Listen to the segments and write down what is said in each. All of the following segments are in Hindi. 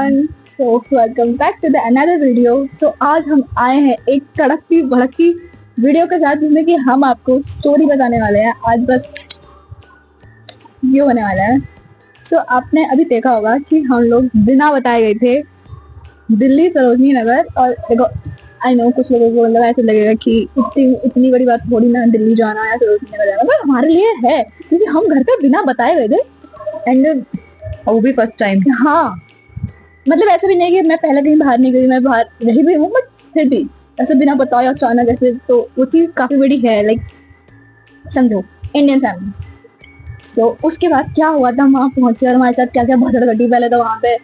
everyone. So welcome back to the another video. So आज हम आए हैं एक कड़कती भड़कती वीडियो के साथ जिसमें कि हम आपको स्टोरी बताने वाले हैं। आज बस ये होने वाला है। So आपने अभी देखा होगा कि हम लोग बिना बताए गए थे दिल्ली सरोजनी नगर। और देखो आई नो कुछ लोगों को मतलब ऐसे लगेगा कि इतनी बड़ी बात थोड़ी ना दिल्ली जाना या सरोजनी नगर जाना, पर हमारे लिए है क्योंकि हम घर पे बिना बताए गए थे। एंड वो भी फर्स्ट टाइम। हाँ, मतलब ऐसा भी नहीं कि मैं पहले कहीं बाहर नहीं गई, मैं बाहर रही भी हूँ, बट फिर भी ऐसे बिना बताए अचानक ऐसे, तो वो चीज काफी बड़ी है। लाइक समझो इंडियन फैमिली। सो उसके बाद क्या हुआ था, वहां पहुंचे और हमारे साथ क्या क्या भसड़ घटी। पहले तो वहां पे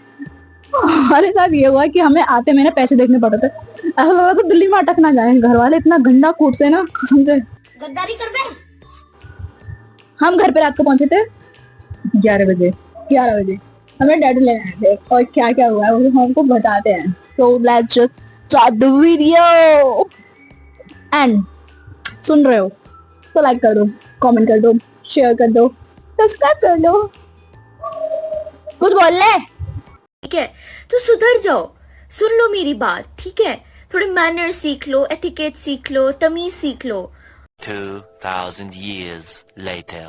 हमारे साथ ये हुआ कि हमें आते मैंने पैसे देखने पड़े थे। ऐसा लग रहा था दिल्ली में अटक ना जाए। घर वाले इतना गंदा कूटते ना, कसम से गद्दारी कर दे। हम घर पे रात को पहुंचे थे 11 बजे हमें डैडी लेने आए थे। और क्या क्या हुआ है वो हमको बताते हैं। So let's just start the video. And सुन रहे हो तो लाइक कर दो, कमेंट कर दो, शेयर कर दो, सब्सक्राइब कर दो। कुछ बोल ले ठीक है तो सुधर जाओ, सुन लो मेरी बात, ठीक है? थोड़े मैनर सीख लो, एथिकेट सीख लो, तमीज सीख लो। 2000 years later.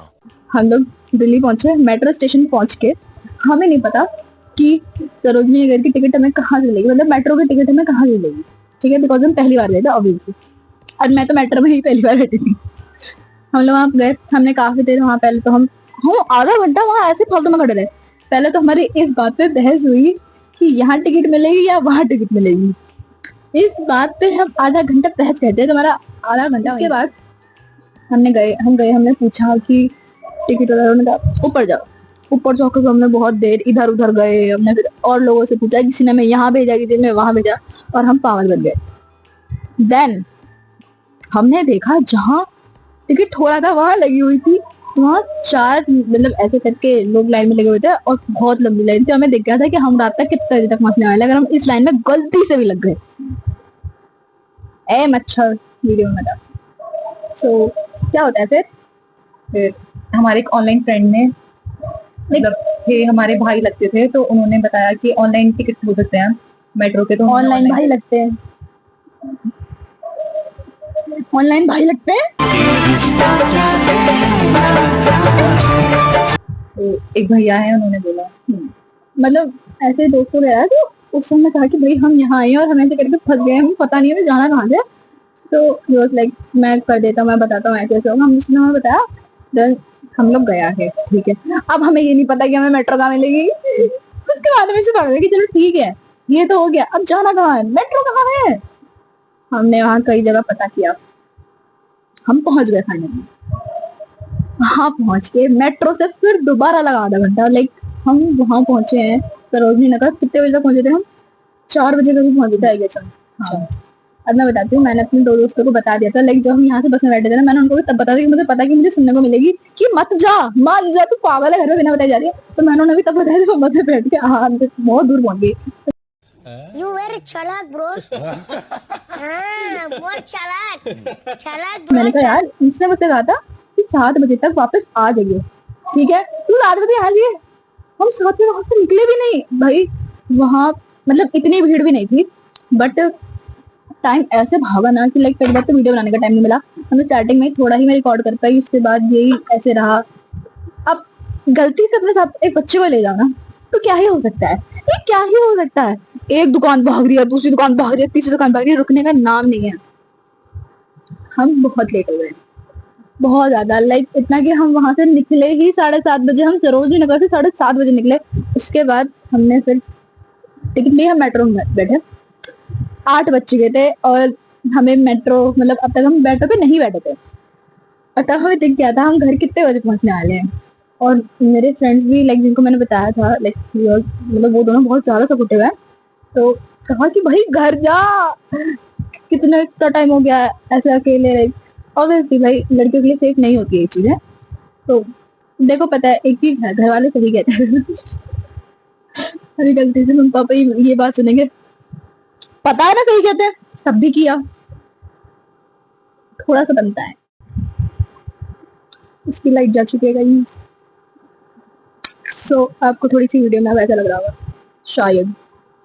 हम लोग दिल्ली पहुंचे। मेट्रो स्टेशन पहुंच के हमें नहीं पता कि सरोजनी नगर की टिकट हमें कहाँ से मिलेगी, मतलब मेट्रो की टिकट हमें कहाँ से मिलेगी, ठीक है? बिकॉज हम पहली बार गए थे ऑब्वियसली, और मैं तो मेट्रो में ही पहली बार बैठी थी। हम लोग वहाँ गए, हमने काफी देर वहाँ, पहले तो हम आधा घंटा वहाँ ऐसे फालतू में खड़े रहे। पहले तो हमारी इस बात पे बहस हुई कि यहाँ टिकट मिलेगी या वहाँ टिकट मिलेगी। इस बात पे हम आधा घंटा बहस करते हैं, तो हमारा आधा घंटा। उसके बाद हम गए, हमने पूछा कि टिकट वगैरह, उन्होंने कहा ऊपर जाओ। ऊपर जाकर हमने बहुत देर इधर उधर गए। हमने फिर और लोगों से पूछा, किसी ने हमें यहाँ भेजा, किसी ने वहां भेजा, और हम पागल बन गए। देन हमने देखा जहाँ टिकट हो रहा था वहां लगी हुई थी, तो वहाँ 4 मतलब ऐसे करके लोग लाइन में लगे हुए थे और बहुत लंबी लाइन थी। हमें दिख गया था कि हम रात तक कितने बजे तक पहुंचने वाले अगर हम इस लाइन में गलती से भी लग गए। ए मच्छर वीडियो में था। सो क्या होता है फिर हमारे एक ऑनलाइन फ्रेंड ने, मतलब ये हमारे भाई लगते थे, तो उन्होंने बताया कि ऑनलाइन टिकट हो सकते हैं मेट्रो के। तो ऑनलाइन भाई लगते हैं, ऑनलाइन भाई लगते हैं। तो एक भैया है, उन्होंने बोला मतलब ऐसे दोस्तों गया, तो उस समय कहा कि भाई हम यहाँ आए और हमें ऐसे करके फंस गए, हम पता नहीं हमें जाना कहाँ से। तो लाइक मैं कर देता हूँ, मैं बताता हूँ ऐसे होगा। उसने हमें बताया, देन हम लोग गया है, ठीक है? अब हमें ये नहीं पता कि हमें मेट्रो कहाँ मिलेगी। उसके बाद में पता कि चलो ठीक है ये तो हो गया, अब जाना कहाँ है, मेट्रो कहाँ है। हमने वहाँ कई जगह पता किया, हम पहुंच गए फाइनली। वहां पहुंच के मेट्रो से फिर दोबारा लगा आधा घंटा। लाइक हम वहां पहुंचे हैं सरोजनी नगर, कितने बजे तक पहुंचे थे हम? 4 बजे कभी पहुंचे थे आई गेस। हाँ, अब मैं बताती हूँ, मैंने अपने 2 दोस्तों को बता दिया था। लाइक जब हम यहाँ से बस में बैठे थे ना, मैंने उनको भी तब बता दिया कि मुझे पता कि मुझे सुनने को मिलेगी कि मत जा, मान जा, तू पागल है, घर में बिना बताई जा रही है। तो मैंने उन्हें भी तब बताया था, बस में बैठ के हाँ बहुत दूर पहुंच गई। You very चालाक bro. हाँ, बहुत चालाक bro. मैंने कहा यार, उसने मुझसे कहा था कि 7 बजे तक वापस आ जाइए, ठीक है? तू 7 बजे आ जाइए। हम 7 बजे वहां से निकले भी नहीं भाई। वहां मतलब इतनी भीड़ भी नहीं थी, बट टाइम ऐसे भागा ना कि लाइक पहली बार तो वीडियो बनाने का टाइम नहीं मिला हमें। स्टार्टिंग में थोड़ा ही मैं रिकॉर्ड कर पाई, उसके बाद यही ऐसे रहा। अब गलती से अपने साथ एक बच्चे को ले जाना तो क्या ही हो सकता है, ये क्या ही हो सकता है। एक दुकान भाग रही है, दूसरी दुकान भाग रही है, तीसरी दुकान भाग रही है, रुकने का नाम नहीं है। हम बहुत लेट हो गए, बहुत ज्यादा। लाइक इतना कि हम वहां से निकले ही 7:30 बजे। हम सरोजनी नगर से 7:30 बजे निकले। उसके बाद हमने फिर टिकट ली, हम मेट्रो में बैठे। 8 बज चुके थे और हमें मेट्रो, मतलब अब तक हम मेट्रो पे नहीं बैठे थे, और तब हमें दिख गया था हम घर कितने बजे पहुंचने वाले हैं। और मेरे फ्रेंड्स भी लाइक जिनको मैंने बताया था, लाइक मतलब वो दोनों बहुत ज्यादा सपोर्टिव है। तो कहा कि भाई घर जा, कितने का टाइम हो गया है ऐसे अकेले। ऑब्वियसली भाई लड़कियों के लिए सेफ नहीं होती है ये चीजें। तो देखो पता है एक चीज है, घर वाले सही कहते हैं। अभी गलती से मम्मी पापा ये बात सुनेंगे, पता है ना सही कहते हैं, तब भी किया। थोड़ा सा बनता है। इसकी लाइट जा चुकी है गाइस। सो आपको थोड़ी सी वीडियो में वैसा लग रहा होगा शायद।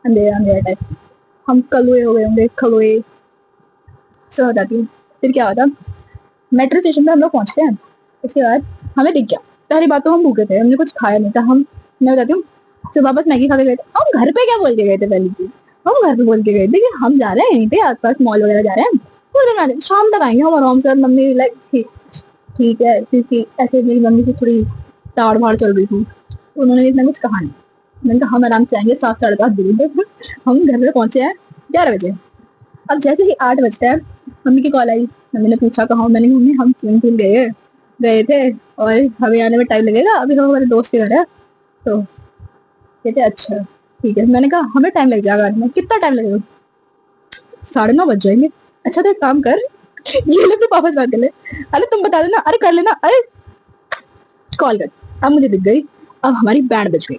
अंधेरा अंधेरा टाइप, हम कलुए हो गए होंगे, खलुए। सो बताती हूँ फिर क्या होता। मेट्रो स्टेशन पे हम लोग पहुंचते हैं, उसके बाद हमें दिख गया। पहली बात तो हम भूखे थे, हमने कुछ खाया नहीं था। मैं बताती हूँ, सुबह बस मैगी खा के गए थे। हम घर पे क्या बोल के गए थे, पहली चीज हम घर पे बोल के गए थे कि हम जा रहे हैं यहीं पे आसपास मॉल वगैरह जा रहे हैं, थोड़ी देर में आते हैं, शाम तक आएंगे हम आराम से। और मम्मी लाइक ठीक ठीक है, क्योंकि ऐसे मेरी मम्मी की थोड़ी ताड़ फाड़ चल रही थी, उन्होंने इतना कुछ कहा नहीं। मैंने कहा हम आराम से आएंगे 7 साढ़े 7 बजे। हम घर पे पहुंचे हैं 11 बजे। अब जैसे ही 8 बजते हैं, मम्मी की कॉल आई। मम्मी ने पूछा कहाँ हो? मैंने कहा मम्मी हम स्विमिंग पूल गए गए थे और हमें आने में टाइम लगेगा, अभी हम हमारे दोस्त के घर है। तो कहते अच्छा ठीक है। मैंने कहा हमें टाइम लग जाएगा आने में। कितना टाइम लगेगा? 9:30 बज जाएंगे। अच्छा तो एक काम कर, ये ले अपने पापा से बात कर ले। अरे तुम बता देना, अरे कर लेना, अरे कॉल कर। अब मुझे दिख गई, अब हमारी बैंड बज गई,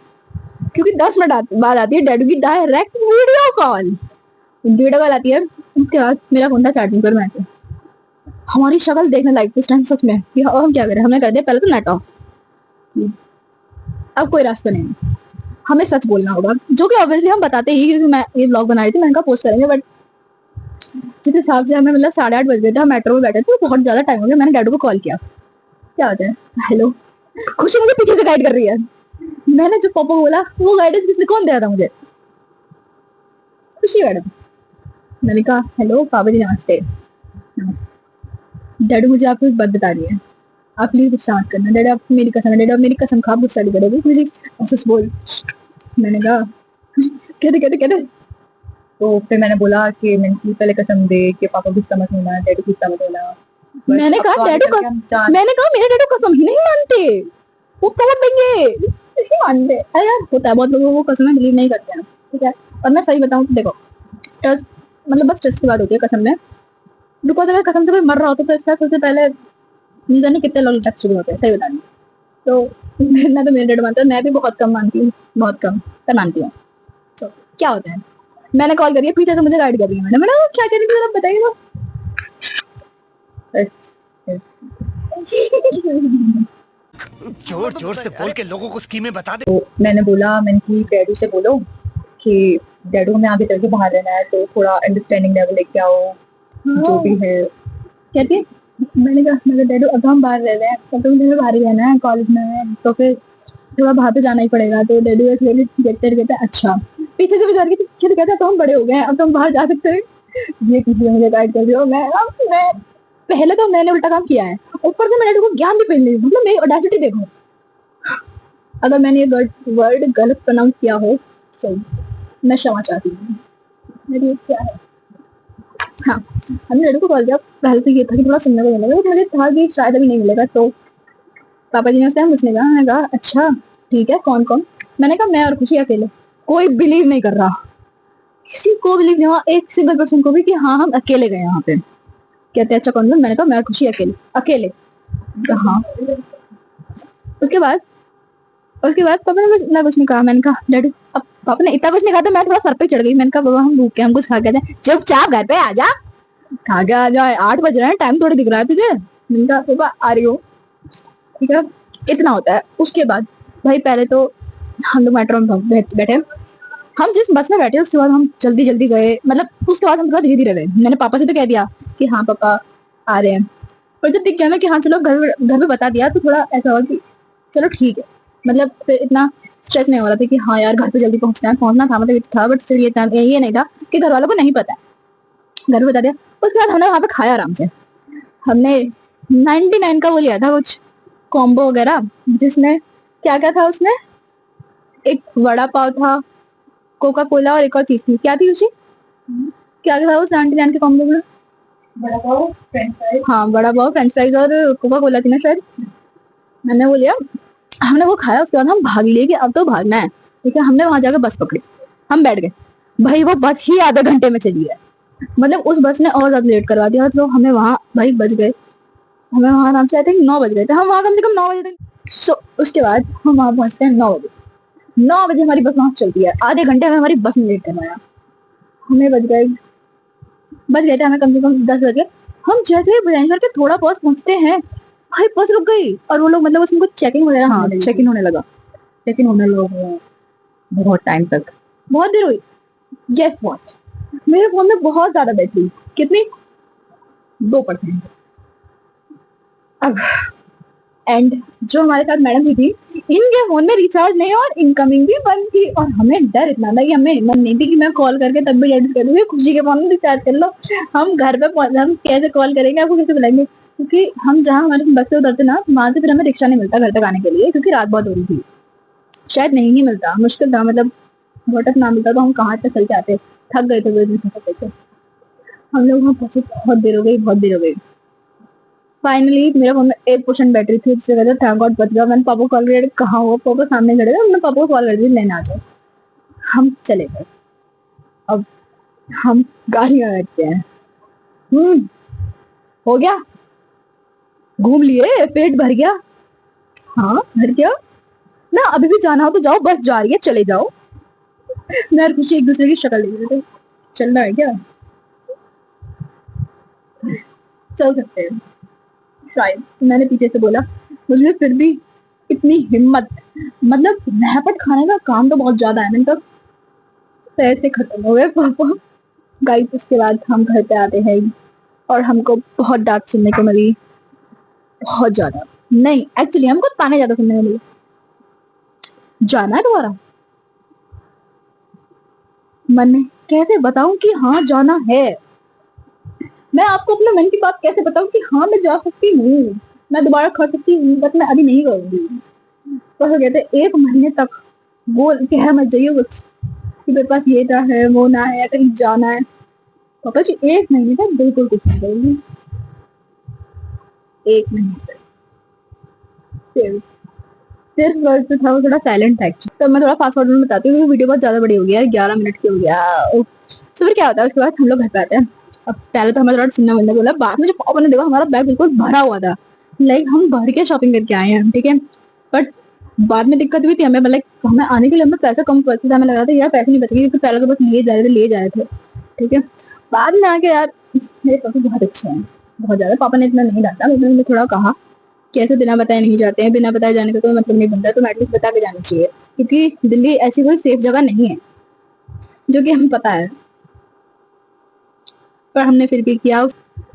क्योंकि 10 मिनट बाद आती है डैडू की direct video call. Video call आती है, उसके बाद मेरा फोन था चार्जिंग पर। मैं से हमारी शक्ल देखने लायक थी उस टाइम सच में कि अब हम क्या करें। हमने कर दिया पहले तो नेट ऑफ, अब कोई रास्ता नहीं है, हमें सच बोलना होगा, जो कि ऑब्वियसली हम बताते ही, क्योंकि मैं ये ब्लॉग बना रही थी, मैंने कहा पोस्ट करेंगे। बट जिस हिसाब से हमें मतलब 8:30 बज गए थे, हम मेट्रो में बैठे थे, बहुत ज्यादा टाइम हो गया। मैंने डैडू को कॉल किया, क्या होता है हेलो, खुशी मुझे पीछे से गाइड कर रही है। मैंने जो पापा को बोला वो गाइडेंस किसने कौन दिया था मुझे? खुशी मैडम। मैंने कहा हेलो पापा जी नमस्ते। डैडू मुझे आपको एक बात बता रही है, आप प्लीज गुस्सा मत करना। डैडा आप मेरी कसम है, डैडा आप मेरी कसम खा, आप गुस्सा नहीं करोगे मुझे ऐसे बोल। मैंने कहा कहते कहते कहते तो फिर मैंने बोला कि मैं पहले कसम दे कि पापा गुस्सा मत होना, डैडू गुस्सा मत होना। मैंने कहा डैडू का, मैंने कहा मेरे डैडू कसम ही नहीं मानते, वो तोड़ देंगे, नहीं मानते। अरे यार होता है, बहुत लोगों को कसम में बिलीव नहीं करते हैं, ठीक है। और मैं सही बताऊं तो देखो, ट्रस्ट मतलब बस ट्रस्ट की बात होती है कसम में। बिकॉज अगर कसम से कोई मर रहा होता तो इसका सबसे पहले नहीं जाने कितने लोग तक शुरू होते हैं, सही बताने तो। ना तो मेरे डैड मानते हैं, मैं भी बहुत कम मानती हूँ, बहुत कम पर मानती हूँ। तो क्या होता है, मैंने कॉल करी है, पीछे से मुझे गाइड कर रही है। मैंने क्या कह रही थी आप बताइए तो। जोर जोर से बोल के लोगों को स्कीमें बता दे। तो मैंने बोला, मैंने कि डैडू से बोलो कि डैडू हमें आगे चल के बाहर रहना है, तो थोड़ा अंडरस्टैंडिंग लेवल लेके आओ, जो भी है। कहती है मैंने कहा डैडू अब हम बाहर रह रहे हैं, तब तो मुझे बाहर ही रहना है, कॉलेज में है, तो फिर थोड़ा बाहर तो जाना ही पड़ेगा। तो डैडू ऐसे देखते कहते अच्छा, पीछे से भी जा रही थी, कहता तो हम बड़े हो गए हैं, अब तो हम बाहर जा सकते हैं। ये पीछे मुझे गाइड कर रही हो। मैं पहले तो मैंने उल्टा काम किया है, ऊपर से मैं डैडू को ज्ञान भी पहन रही हूँ। मतलब मेरी ऑडेसिटी देखो, अगर मैंने ये वर्ड गलत प्रोनाउंस किया हो तो मैं क्षमा चाहती हूँ। मेरी क्या है, हाँ हमने लड़कों को कॉल किया। पहले तो ये था कि थोड़ा सुनने को मिलेगा, मुझे था कि शायद अभी नहीं मिलेगा। तो पापा जी ने उस टाइम मुझे कहा, मैंने कहा अच्छा ठीक है, कौन कौन? मैंने कहा मैं और खुशी अकेले। कोई बिलीव नहीं कर रहा, किसी को बिलीव नहीं हुआ, एक सिंगल पर्सन को भी कि हाँ हम अकेले गए यहाँ पे। कहते अच्छा कौन कौन? मैंने कहा मैं और खुशी अकेले अकेले। हाँ उसके बाद पापा ने मैं कुछ नहीं कहा। मैंने कहा डैडू, अब पापा ने इतना कुछ नहीं कहा तो मैं थोड़ा सर पे चढ़ गई। मैंने कहा बाबा हम भूखे, हम कुछ खा के जाए। चुपचाप घर पे आ जा, खा के आ जाए, 8 बज रहे हैं, टाइम थोड़ी दिख रहा है तुझे? मैंने कहा पापा आ रही हो, ठीक है। इतना होता है। उसके बाद भाई पहले तो हम लोग मेट्रो में बैठे, हम जिस बस में बैठे उसके बाद हम जल्दी जल्दी गए, मतलब उसके बाद हम थोड़ा धीरे धीरे गए। मैंने पापा से तो कह दिया कि हाँ पापा आ रहे हैं, पर जब दिख गया ना कि हाँ चलो घर में बता दिया, तो थोड़ा ऐसा हुआ कि चलो ठीक है। मतलब फिर इतना स्ट्रेस नहीं हो रहा था कि हाँ यार घर पे जल्दी पहुंचना था, मतलब ये था। बट स्टिल ये नहीं था कि घर वालों को नहीं पता है, घर में बता दिया। उसके बाद हमने वहां पे खाया आराम से। हमने 99 का वो लिया था कुछ कॉम्बो वगैरह, जिसमें क्या क्या था उसमें, एक वड़ा पाव था, कोका कोला और एक और चीज थी। क्या थी उसी, क्या था वो 99 के कॉम्बो में? बड़ा पाव फ्रेंच फ्राइज। हाँ बड़ा पाव फ्रेंच फ्राइज और कोका कोला थी ना शायद। मैंने वो लिया, हमने वो खाया। उसके बाद हम भाग लिए कि अब तो भागना है, ठीक है। हमने वहां जाकर बस पकड़ी, हम बैठ गए। भाई वो बस ही आधे घंटे में चली है, मतलब उस बस ने और ज्यादा लेट करवा दिया। तो हमें वहां भाई बज गए, हमें वहां आराम से आई थिंक 9 बज गए थे। हम वहां कम से कम 9 बजे तक। उसके बाद हम वहां पहुंचते हैं 9 बजे। 9 बजे हमारी बस वहां चलती है, आधे घंटे में हमारी बस ने लेट करवाया। हमें बज गए थे हमें कम से कम 10 बजे। हम जैसे ही बुलंदशहर के थोड़ा पास पहुंचते हैं, भाई बस रुक गई। और वो लोग मतलब उसमें कुछ चेकिंग वगैरह, हाँ चेकिंग होने लगा बहुत टाइम तक, बहुत देर हुई। गेस व्हाट, मेरे फोन में बहुत ज्यादा बैटरी, कितनी, 2%। अब एंड जो हमारे साथ मैडम जी थी, इनके फोन में रिचार्ज नहीं और इनकमिंग भी बंद थी, और हमें डर इतना था कि हमें हिम्मत नहीं थी कि मैं कॉल करके तब भी डैडी कर दूंगी खुशी के फोन में रिचार्ज कर लो। हम घर पे हम कैसे कॉल करेंगे, आपको कैसे बुलाएंगे, क्योंकि हम जहाँ हमारे बस से उतरते ना, वहां से फिर हमें रिक्शा नहीं मिलता घर तक आने के लिए, क्योंकि रात बहुत हो रही थी, शायद नहीं ही मिलता, मुश्किल था, मतलब बहुत ना मिलता तो हम कहाँ तक चल के आते, थक गए थे हम लोग वहाँ पहुंचे, बहुत देर हो गई, बहुत देर हो गई। फाइनली मेरे फोन में 1% बैटरी थी, जिससे कहते थैंक गॉड बच गया। मैंने पापा को कॉल किया, कहाँ हो, पापा सामने खड़े थे, हमने पापा को कॉल कर दी लेने आ जाओ, हम चले गए। अब हम गाड़ी में बैठते हैं, हो गया, घूम लिए, पेट भर गया, हाँ भर गया ना, अभी भी जाना हो तो जाओ, बस जा रही है चले जाओ। मैं और खुशी एक दूसरे की शक्ल देख रहे थे, चलना है क्या, चल सकते हैं शायद। तो मैंने पीछे से बोला, मुझे फिर भी इतनी हिम्मत, मतलब नहपट खाने का काम तो बहुत ज्यादा है, मैंने कहा पैसे खत्म हो गए पापा। गाइस उसके बाद हम घर पे आते हैं और हमको बहुत डांट सुनने को मिली, बहुत ज्यादा, नहीं एक्चुअली हमको ताने ज्यादा सुनने को मिले। जाना है दोबारा, मन में कैसे बताऊं कि हाँ जाना है, मैं आपको अपने मन की बात कैसे बताऊं कि हाँ मैं जा सकती हूँ, मैं दोबारा कर सकती हूँ, बट मैं अभी नहीं करूंगी। तो कहते 1 महीने तक बोल के है मत जाइए कुछ कि मेरे पास ये ना है, वो ना है, कहीं जाना है। पापा जी 1 महीने तक बिल्कुल कुछ नहीं करूंगी, 1 महीने तक सिर्फ वर्ड तो था, वो थोड़ा साइलेंट था एक्चुअली। तो मैं थोड़ा फास्ट फॉरवर्ड में बताती हूँ क्योंकि वीडियो बहुत ज्यादा बड़ी हो गई है, 11 मिनट की हो गया। तो फिर क्या होता है, उसके बाद हम लोग घर पे आते हैं। अब पहले तो हमें थोड़ा सुनना मिलने को, बाद में जब पापा ने देखा हमारा बैग बिल्कुल भरा हुआ था, लाइक हम भर के शॉपिंग करके आए हैं, ठीक है। बट बाद में दिक्कत हुई थी हमें, मतलब हमें आने के लिए हमें पैसा कम बचता था, हमें लग रहा था यार पैसे नहीं बचेंगे, क्योंकि पहले तो बस लिए जा रहे थे, ठीक है। बाद में आके यार मेरे पापा बहुत अच्छे हैं, बहुत ज्यादा। पापा ने इतना नहीं डांटा, उन्होंने थोड़ा कहा कि ऐसे बिना बताए नहीं जाते हैं, बिना बताए जाने का कोई मतलब नहीं बनता, तो एटलीस्ट बता के जाना चाहिए, क्योंकि दिल्ली ऐसी कोई सेफ जगह नहीं है, जो कि हमें पता है, पर हमने फिर भी किया।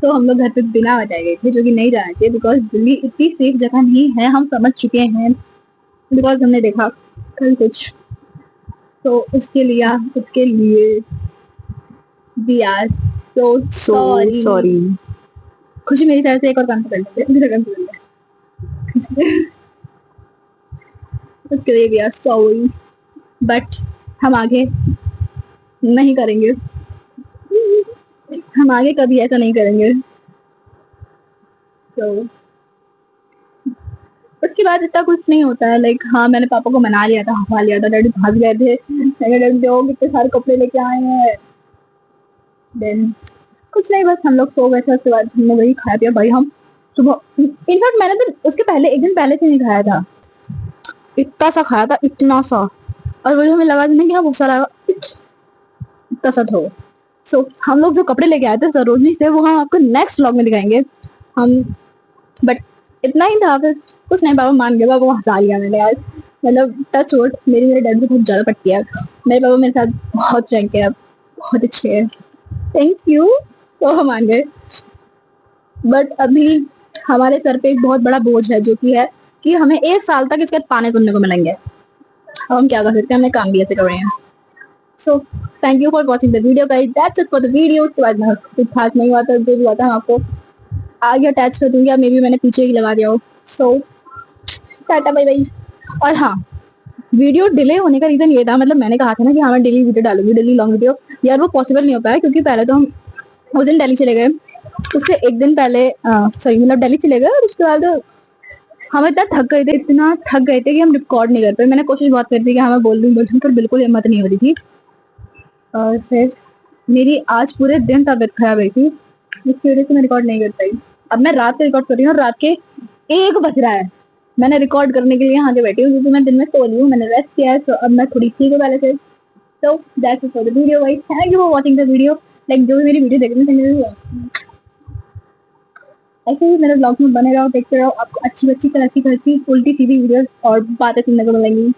तो हम लोग घर पे बिना बताए गए थे, जो कि नहीं जाना चाहिए, बिकॉज दिल्ली इतनी सेफ जगह नहीं है, हम समझ चुके हैं, बिकॉज हमने देखा कल कुछ। तो उसके लिए वी आर सो सॉरी। खुशी मेरी तरफ से एक और काम कर लेते हैं, उसके लिए वी आर सॉरी, बट हम आगे नहीं करेंगे, हम आगे कभी ऐसा नहीं करेंगे। तो उसके बाद इतना कुछ नहीं होता है, लाइक हाँ मैंने पापा को मना लिया था, हंसा लिया था, डैडी भाग गए थे, डैडी देखो कितने सारे कपड़े लेके आए हैं। देन कुछ नहीं, बस हम लोग सो गए थे, उसके बाद हमने वही खाया पिया भाई। हम सुबह इनफैक्ट मैंने तो उसके पहले 1 दिन पहले से नहीं खाया था, इतना सा खाया था, इतना सा, और वो हमें लगा नहीं कि हाँ बहुत सारा इतना सा था। सो हम लोग जो कपड़े लेके आए थे सरोजनी से, वो हम आपको नेक्स्ट व्लॉग में दिखाएंगे हम, बट इतना ही था। फिर कुछ नहीं, पापा मान गए, पापा को हंसा लिया मैंने यार, मतलब टच वुड, मेरे डैड भी बहुत ज्यादा पट्टी है, मेरे पापा मेरे साथ बहुत फ्रैंक है, बहुत अच्छे है, थैंक यू। तो हम मान गए, बट अभी हमारे सर पे एक बहुत बड़ा बोझ है, जो कि है कि हमें 1 साल तक इसके ताने सुनने को मिलेंगे। अब हम क्या कर सकते हैं, हमने काम भी ऐसे कर रहे हैं। So thank you for watching the video guys, that's it for the video. उसके बाद कुछ खास नहीं हुआ था, जो भी हुआ था आपको आगे अटैच कर दूंगी, मे बी मैंने पीछे ही लगा दिया हो। सो टाटा बाय बाय। और हाँ, वीडियो डिले होने का रीजन ये था, मतलब मैंने कहा था ना कि हाँ मैं डेली वीडियो डालूंगी, डेली लॉन्ग वीडियो, यार वो पॉसिबल नहीं हो पाया, क्योंकि पहले तो हम उस दिन दिल्ली चले गए, उससे 1 दिन पहले सॉरी मतलब दिल्ली चले गए, और उसके बाद हम इतना थक गए थे कि हम रिकॉर्ड नहीं कर पाए। मैंने कोशिश बहुत करी थी कि हाँ मैं बोल दूँ, पर बिल्कुल हिम्मत नहीं हो रही थी। और फिर मेरी आज पूरे दिन तबियत खराब हुई थी, इसकी वजह से मैं रिकॉर्ड नहीं कर पाई। अब मैं रात को रिकॉर्ड कर रही हूँ, रात के 1 बज रहा है, मैंने रिकॉर्ड करने के लिए यहाँ के बैठी हूँ, क्योंकि मैं दिन में सो ली हूँ, मैंने रेस्ट किया है, तो अब मैं थोड़ी ठीक हूँ पहले से। तो that's it for the video guys, thank you for watching the video. Like जो भी मेरी वीडियो देख रहे हैं, ऐसे ही मेरे ब्लॉग में बने रहो, देखते रहो, आपको अच्छी अच्छी तरह की उल्टी सीधी वीडियोस और बातें सुनने को मिलेंगी।